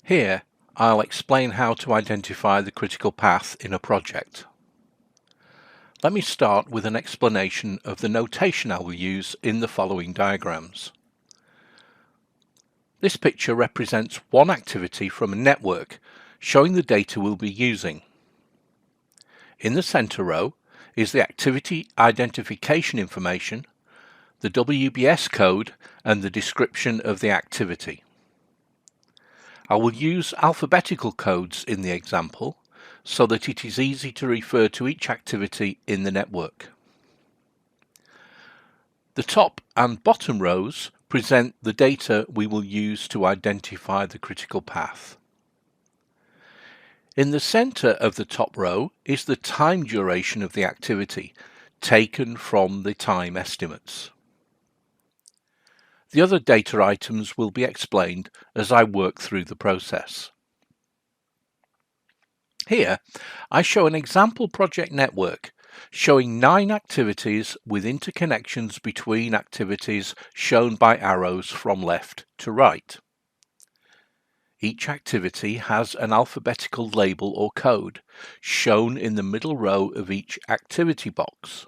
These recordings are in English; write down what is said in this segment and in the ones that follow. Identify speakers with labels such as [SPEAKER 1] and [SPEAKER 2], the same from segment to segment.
[SPEAKER 1] Here, I'll explain how to identify the critical path in a project. Let me start with an explanation of the notation I will use in the following diagrams. This picture represents one activity from a network showing the data we'll be using. In the center row is the activity identification information, the WBS code, and the description of the activity. I will use alphabetical codes in the example so that it is easy to refer to each activity in the network. The top and bottom rows present the data we will use to identify the critical path. In the center of the top row is the time duration of the activity, taken from the time estimates. The other data items will be explained as I work through the process. Here, I show an example project network showing 9 activities with interconnections between activities shown by arrows from left to right. Each activity has an alphabetical label or code shown in the middle row of each activity box.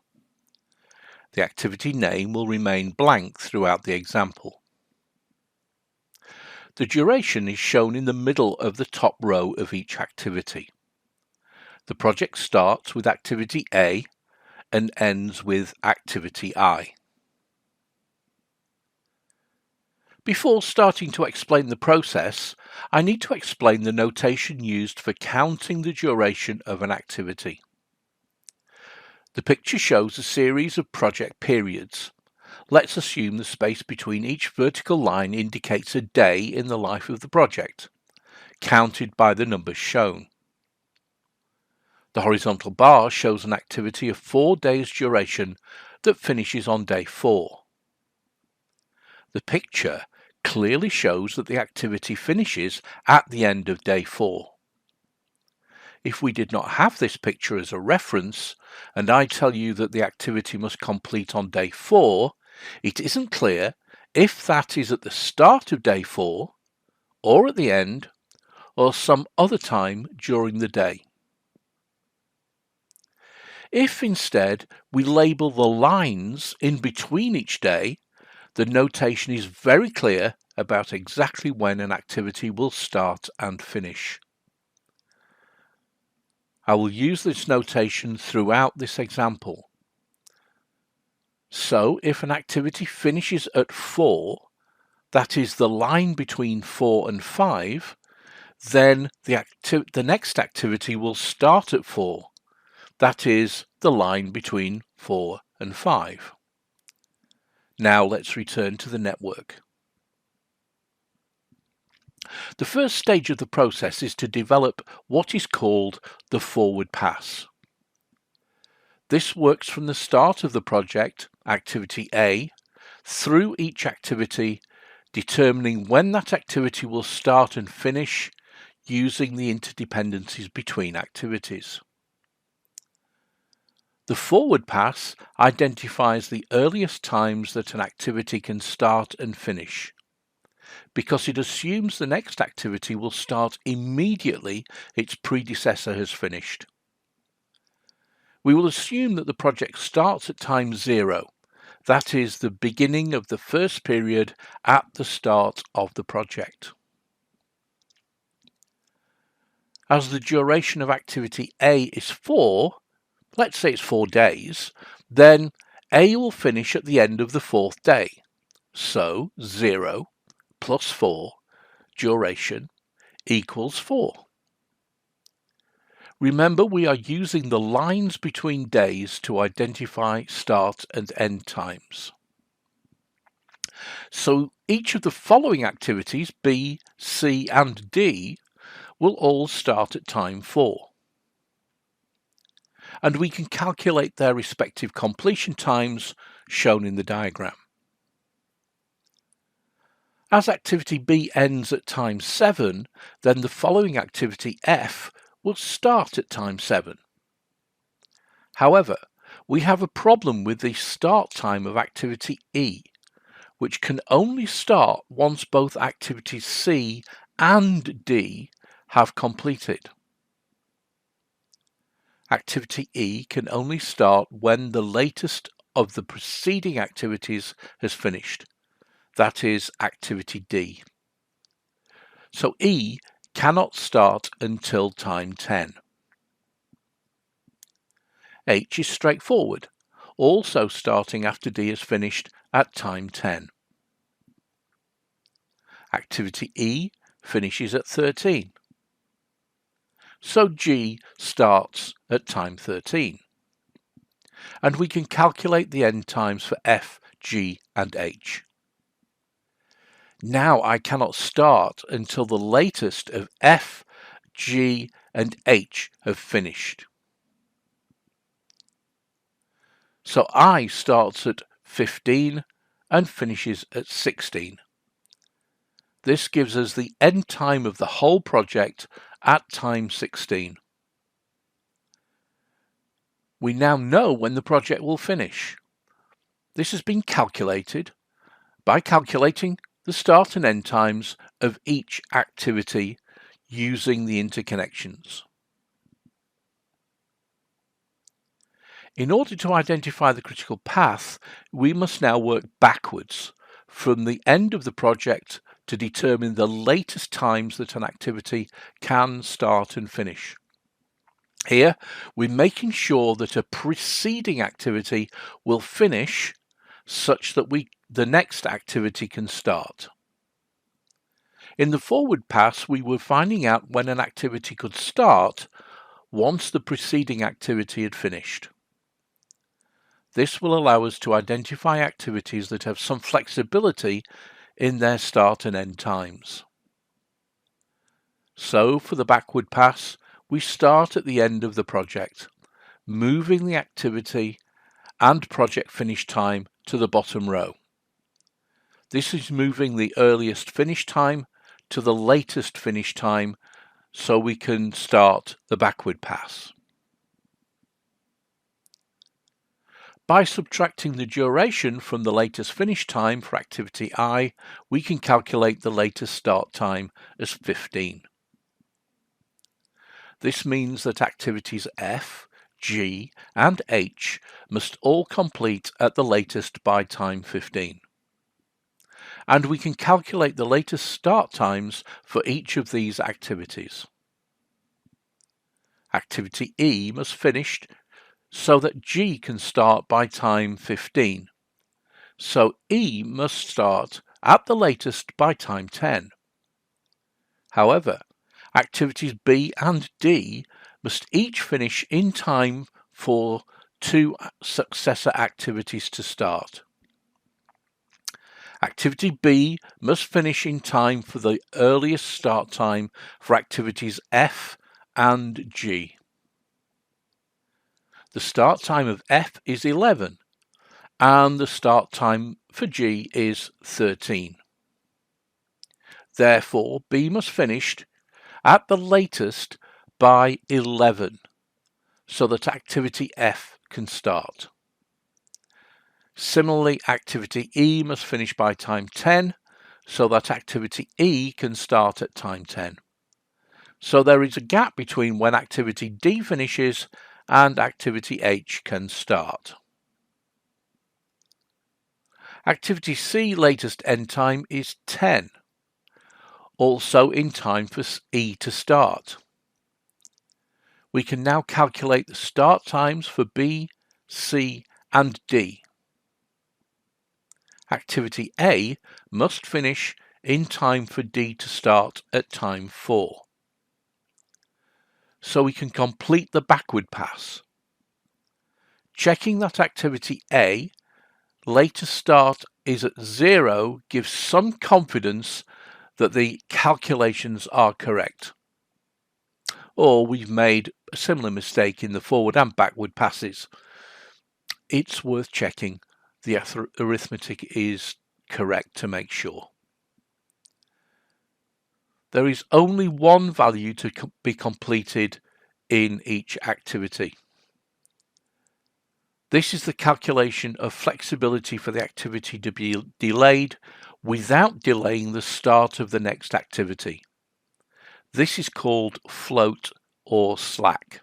[SPEAKER 1] The activity name will remain blank throughout the example. The duration is shown in the middle of the top row of each activity. The project starts with activity A and ends with activity I. Before starting to explain the process, I need to explain the notation used for counting the duration of an activity. The picture shows a series of project periods. Let's assume the space between each vertical line indicates a day in the life of the project, counted by the numbers shown. The horizontal bar shows an activity of 4 days duration that finishes on day 4. The picture clearly shows that the activity finishes at the end of day 4. If we did not have this picture as a reference, and I tell you that the activity must complete on day 4, it isn't clear if that is at the start of day 4, or at the end, or some other time during the day. If instead we label the lines in between each day, the notation is very clear about exactly when an activity will start and finish. I will use this notation throughout this example. So if an activity finishes at 4, that is the line between 4 and 5, then the next activity will start at 4. That is the line between 4 and 5. Now let's return to the network. The first stage of the process is to develop what is called the forward pass. This works from the start of the project, activity A, through each activity, determining when that activity will start and finish using the interdependencies between activities. The forward pass identifies the earliest times that an activity can start and finish, because it assumes the next activity will start immediately its predecessor has finished. We will assume that the project starts at time 0, that is the beginning of the first period at the start of the project. As the duration of activity A is 4, let's say it's 4 days, then A will finish at the end of the 4th day. So 0 plus 4 duration equals 4. Remember, we are using the lines between days to identify start and end times. So each of the following activities, B, C, and D, will all start at time 4. And we can calculate their respective completion times shown in the diagram. As activity B ends at time 7, then the following activity F will start at time 7. However, we have a problem with the start time of activity E, which can only start once both activities C and D have completed. Activity E can only start when the latest of the preceding activities has finished. That is activity D. So E cannot start until time 10. H is straightforward, also starting after D is finished at time 10. Activity E finishes at 13. So G starts at time 13. And we can calculate the end times for F, G and H. Now I cannot start until the latest of F, G and H have finished. So I starts at 15 and finishes at 16. This gives us the end time of the whole project at time 16. We now know when the project will finish. This has been calculated by calculating the start and end times of each activity using the interconnections. In order to identify the critical path, we must now work backwards from the end of the project to determine the latest times that an activity can start and finish. Here, we're making sure that a preceding activity will finish such that the next activity can start. In the forward pass, we were finding out when an activity could start once the preceding activity had finished. This will allow us to identify activities that have some flexibility in their start and end times. So for the backward pass, we start at the end of the project, moving the activity and project finish time to the bottom row. This is moving the earliest finish time to the latest finish time so we can start the backward pass. By subtracting the duration from the latest finish time for activity I, we can calculate the latest start time as 15. This means that activities F, G and H must all complete at the latest by time 15. And we can calculate the latest start times for each of these activities. Activity E must finish so that G can start by time 15. So E must start at the latest by time 10. However, activities B and D must each finish in time for two successor activities to start. Activity B must finish in time for the earliest start time for activities F and G. The start time of F is 11 and the start time for G is 13. Therefore, B must finish at the latest by 11 so that activity F can start. Similarly, activity E must finish by time 10 so that activity E can start at time 10. So there is a gap between when activity D finishes and activity H can start. Activity C latest end time is 10, also in time for E to start. We can now calculate the start times for B, C and D. Activity A must finish in time for D to start at time 4. So we can complete the backward pass. Checking that activity A latest start is at 0 gives some confidence that the calculations are correct. Or we've made a similar mistake in the forward and backward passes. It's worth checking the arithmetic is correct to make sure. There is only one value to be completed in each activity. This is the calculation of flexibility for the activity to be delayed without delaying the start of the next activity. This is called float or slack.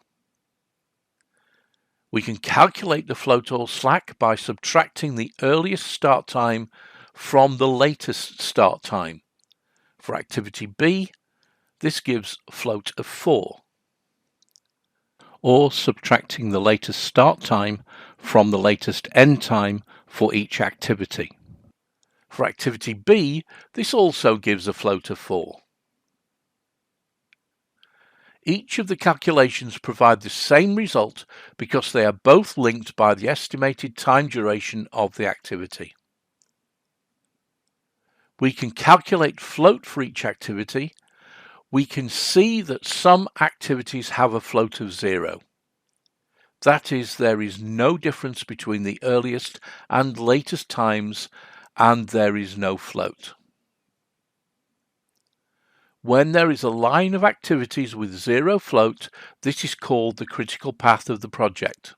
[SPEAKER 1] We can calculate the float or slack by subtracting the earliest start time from the latest start time. For activity B, this gives float of 4. Or subtracting the latest start time from the latest end time for each activity. For activity B, this also gives a float of 4. Each of the calculations provide the same result because they are both linked by the estimated time duration of the activity. We can calculate float for each activity. We can see that some activities have a float of 0. That is, there is no difference between the earliest and latest times, and there is no float. When there is a line of activities with 0 float, this is called the critical path of the project.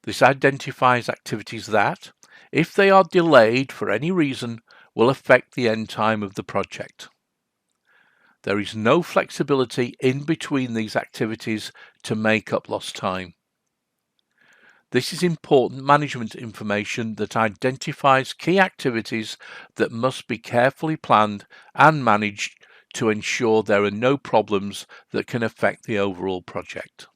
[SPEAKER 1] This identifies activities that, if they are delayed for any reason, will affect the end time of the project. There is no flexibility in between these activities to make up lost time. This is important management information that identifies key activities that must be carefully planned and managed to ensure there are no problems that can affect the overall project.